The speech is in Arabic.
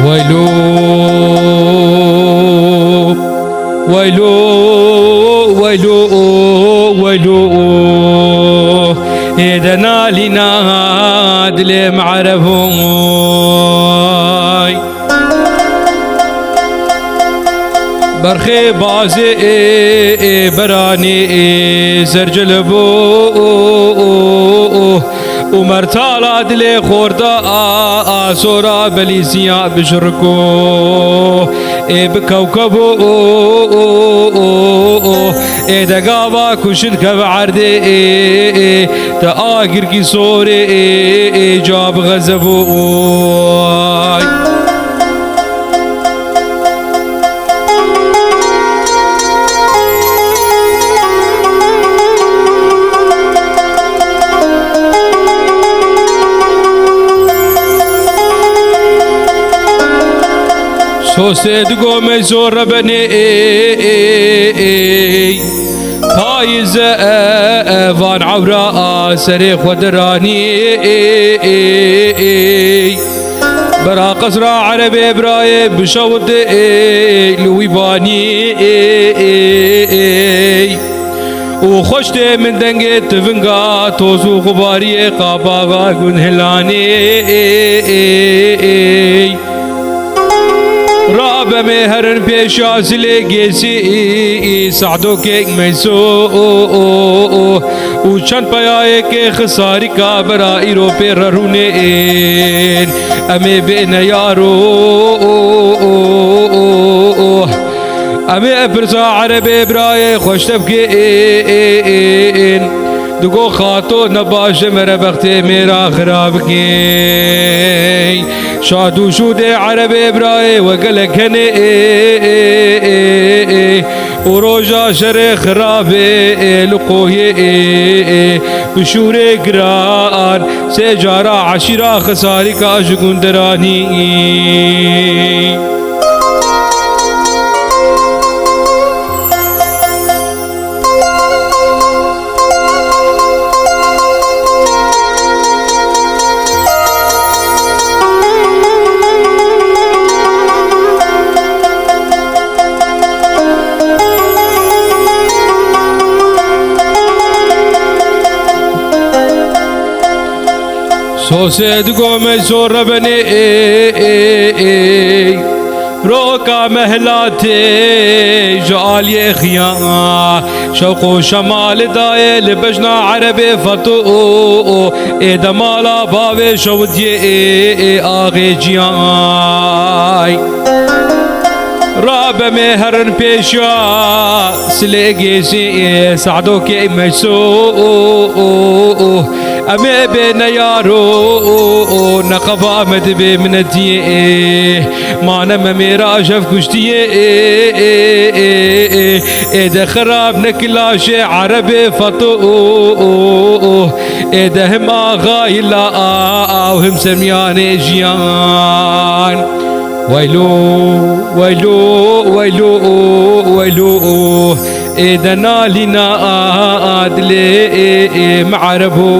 ويلو ويلو ويلو ويلو إيدنا لنا دل معرفوي برخي بازي براني زرجلبو ومرتالا دلي خوردا آسورا بليسيا بشركو بكوكبو دقابا كشن كبعردي تآخر كي صوري جاب غزبو سوسيدقو مزور بني فايز فان عورا سريخ ودراني برا قصرا عربي براي بشود لوي باني وخشت من دنگه تفنگا توزو غباري قاباغا گنهلاني راب میں ہرن پیشا سلے گیسی سعدو کے میسو اوچن پیائے کے خساری کا برائی رو پہ ررونے امی بے نیارو امی ابرزا عرب برائے خوشتب کے دگو خاتو نباش میرا بخت میرا خراب کی شادو شود عرب برائے وقلق ہنے وروجا شر خراب لقوی بشور گران سے جارا عشیرہ خساری کا شگندرانی سوسيدقو مزور بني روكا مهلاتي جعالي خيان شوق شمال دايل بجنا عربي فتو دمالا باوي شودي آغي جياي راب میں ہرن پیشا سلے گیسی سعدو کے میسو امی بے نیارو نقب آمد بے منتیے مانم میرا شف کشتیے ده خراب نکلاش عرب فتو ده ہم آغای لا آوهم سمیان جیان ويلو ويلو ويلو ويلو إدنا لنا عدل معربو